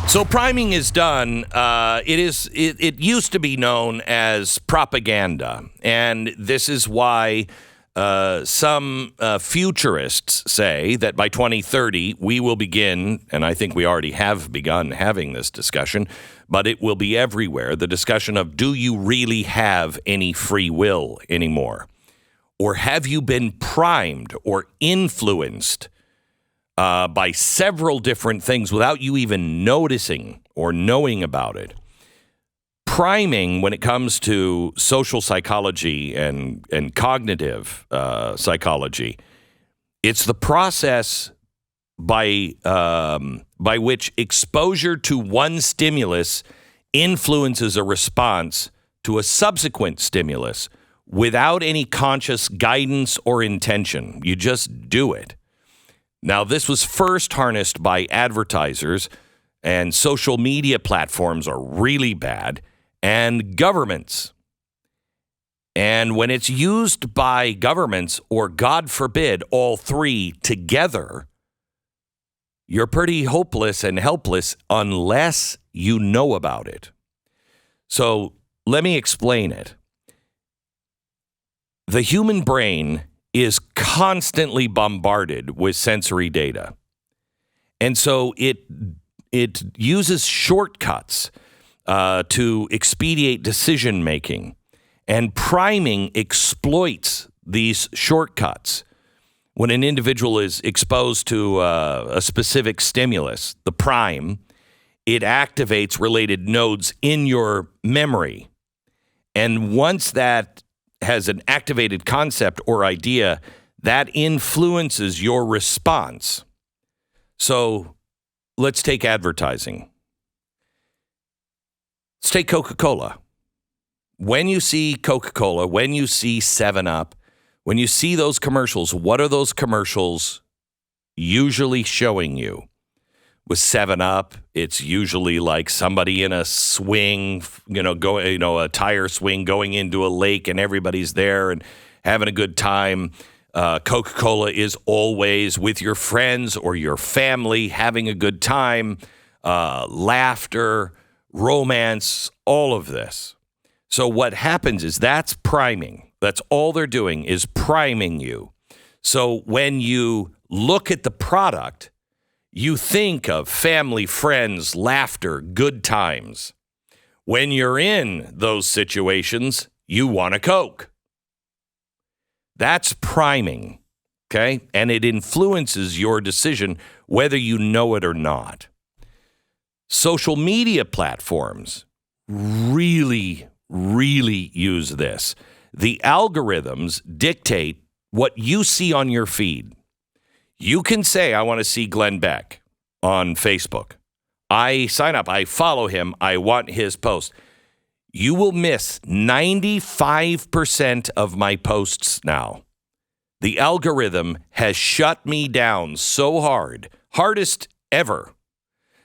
So priming is done. It used to be known as propaganda, and this is why some futurists say that by 2030 we will begin, and I think we already have begun having this discussion, but it will be everywhere. The discussion of, do you really have any free will anymore, or have you been primed or influenced by several different things without you even noticing or knowing about it? Priming, when it comes to social psychology and cognitive psychology, it's the process by which exposure to one stimulus influences a response to a subsequent stimulus without any conscious guidance or intention. You just do it. Now, this was first harnessed by advertisers, and social media platforms are really bad, and governments. And when it's used by governments, or God forbid, all three together, you're pretty hopeless and helpless unless you know about it. So let me explain it. The human brain is constantly bombarded with sensory data. And so it uses shortcuts to expedite decision making. And priming exploits these shortcuts. When an individual is exposed to a specific stimulus, the prime, it activates related nodes in your memory. And once that has an activated concept or idea, that influences your response. So let's take advertising. Let's take Coca-Cola. When you see Coca-Cola, when you see 7-Up, when you see those commercials, what are those commercials usually showing you? With 7-Up, it's usually like somebody in a swing, a tire swing going into a lake, and everybody's there and having a good time. Coca-Cola is always with your friends or your family, having a good time, laughter, romance, all of this. So what happens is that's priming. That's all they're doing is priming you. So when you look at the product, you think of family, friends, laughter, good times. When you're in those situations, you want a Coke. That's priming, okay? And it influences your decision whether you know it or not. Social media platforms really use this. The algorithms dictate what you see on your feed. You can say, I want to see Glenn Beck on Facebook. I sign up. I follow him. I want his post. You will miss 95% of my posts now. The algorithm has shut me down so hard, hardest ever.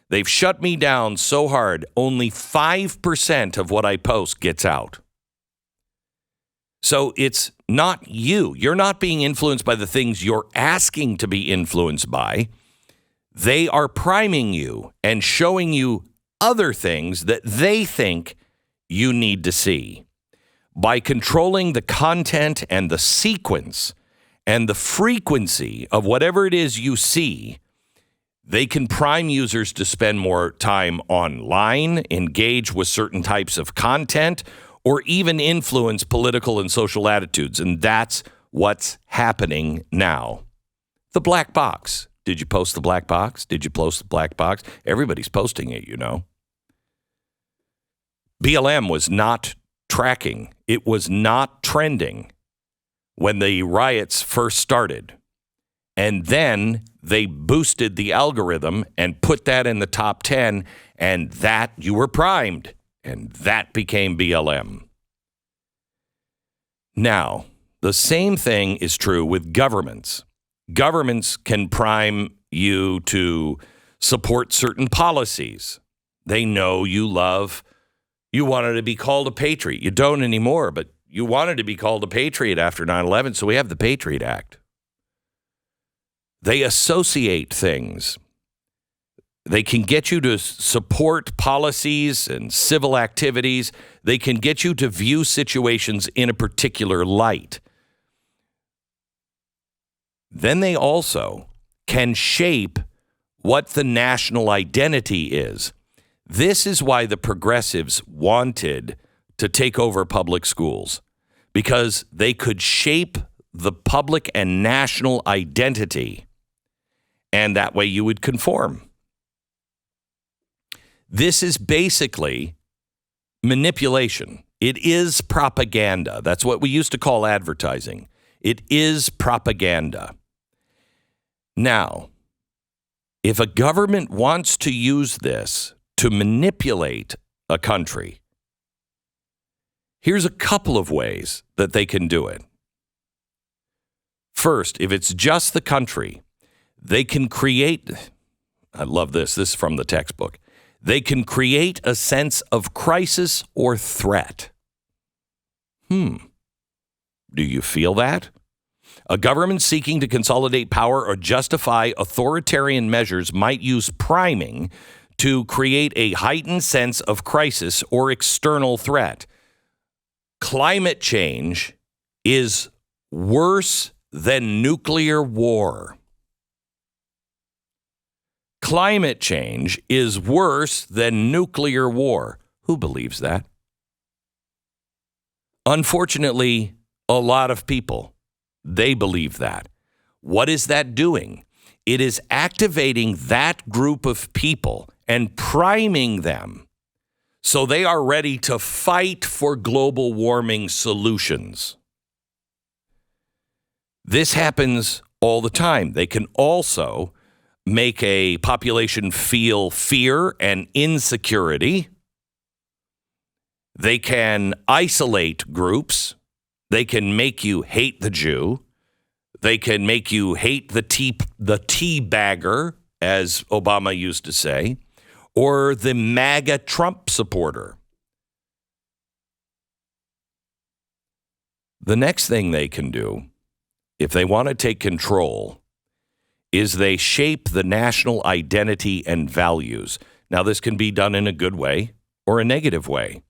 They've shut me down so hard, only 5% of what I post gets out. So it's not you. You're not being influenced by the things you're asking to be influenced by. They are priming you and showing you other things that they think you need to see. By controlling the content and the sequence and the frequency of whatever it is you see, they can prime users to spend more time online, engage with certain types of content, or even influence political and social attitudes. And that's what's happening now. The black box. Did you post the black box? Did you post the black box? Everybody's posting it, you know. BLM was not tracking. It was not trending when the riots first started. And then they boosted the algorithm and put that in the top 10, and that you were primed. And that became BLM. Now, the same thing is true with governments. Governments can prime you to support certain policies. They know you wanted to be called a patriot. You don't anymore, but you wanted to be called a patriot after 9/11, so we have the Patriot Act. They associate things. They can get you to support policies and civil activities. They can get you to view situations in a particular light. Then they also can shape what the national identity is. This is why the progressives wanted to take over public schools, because they could shape the public and national identity, and that way you would conform. This is basically manipulation. It is propaganda. That's what we used to call advertising. It is propaganda. Now, if a government wants to use this to manipulate a country, here's a couple of ways that they can do it. First, if it's just the country, they can create, I love this, this is from the textbook, they can create a sense of crisis or threat. Do you feel that? A government seeking to consolidate power or justify authoritarian measures might use priming to create a heightened sense of crisis or external threat. Climate change is worse than nuclear war. Climate change is worse than nuclear war. Who believes that? Unfortunately, a lot of people, they believe that. What is that doing? It is activating that group of people and priming them so they are ready to fight for global warming solutions. This happens all the time. They can also make a population feel fear and insecurity. They can isolate groups. They can make you hate the Jew. They can make you hate the tea bagger, as Obama used to say, or the MAGA Trump supporter. The next thing they can do, if they want to take control, is they shape the national identity and values. Now, this can be done in a good way or a negative way.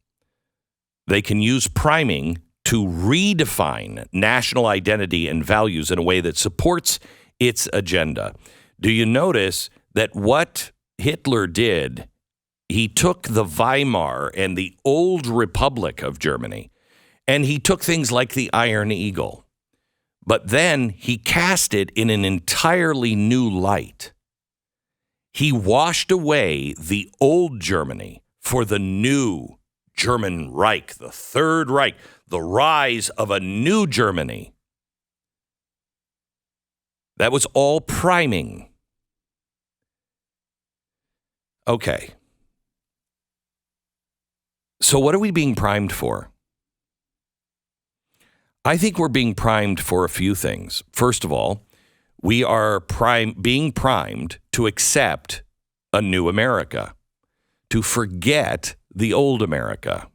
They can use priming to redefine national identity and values in a way that supports its agenda. Do you notice that what Hitler did, he took the Weimar and the old Republic of Germany, and he took things like the Iron Eagle, but then he cast it in an entirely new light. He washed away the old Germany for the new German Reich, the Third Reich, the rise of a new Germany. That was all priming. Okay. So what are we being primed for? I think we're being primed for a few things. First of all, we are being primed to accept a new America, to forget the old America.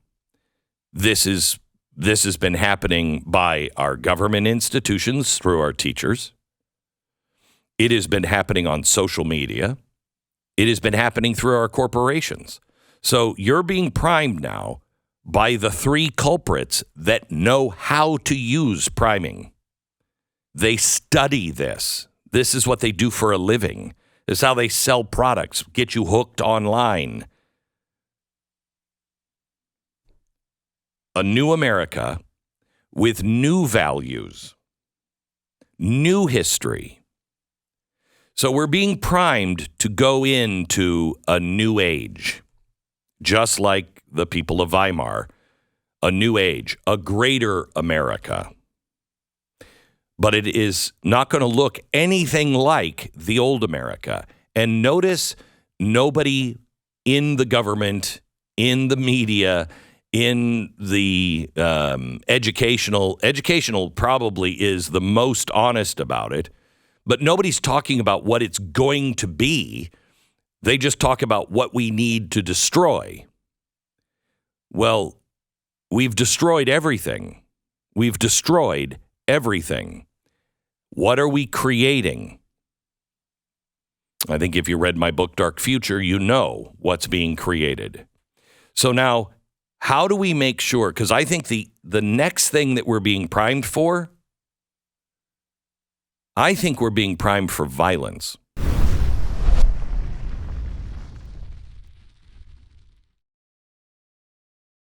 This has been happening by our government institutions through our teachers. It has been happening on social media. It has been happening through our corporations. So you're being primed now by the three culprits that know how to use priming. They study this. This is what they do for a living. This is how they sell products, get you hooked online. A new America with new values, new history. So we're being primed to go into a new age, just like the people of Weimar, a new age, a greater America. But it is not going to look anything like the old America. And notice nobody in the government, in the media, in the educational probably is the most honest about it, but nobody's talking about what it's going to be. They just talk about what we need to destroy. Well, we've destroyed everything. We've destroyed everything. What are we creating? I think if you read my book, Dark Future, you know what's being created. So now, how do we make sure? Because I think the next thing that we're being primed for, I think we're being primed for violence.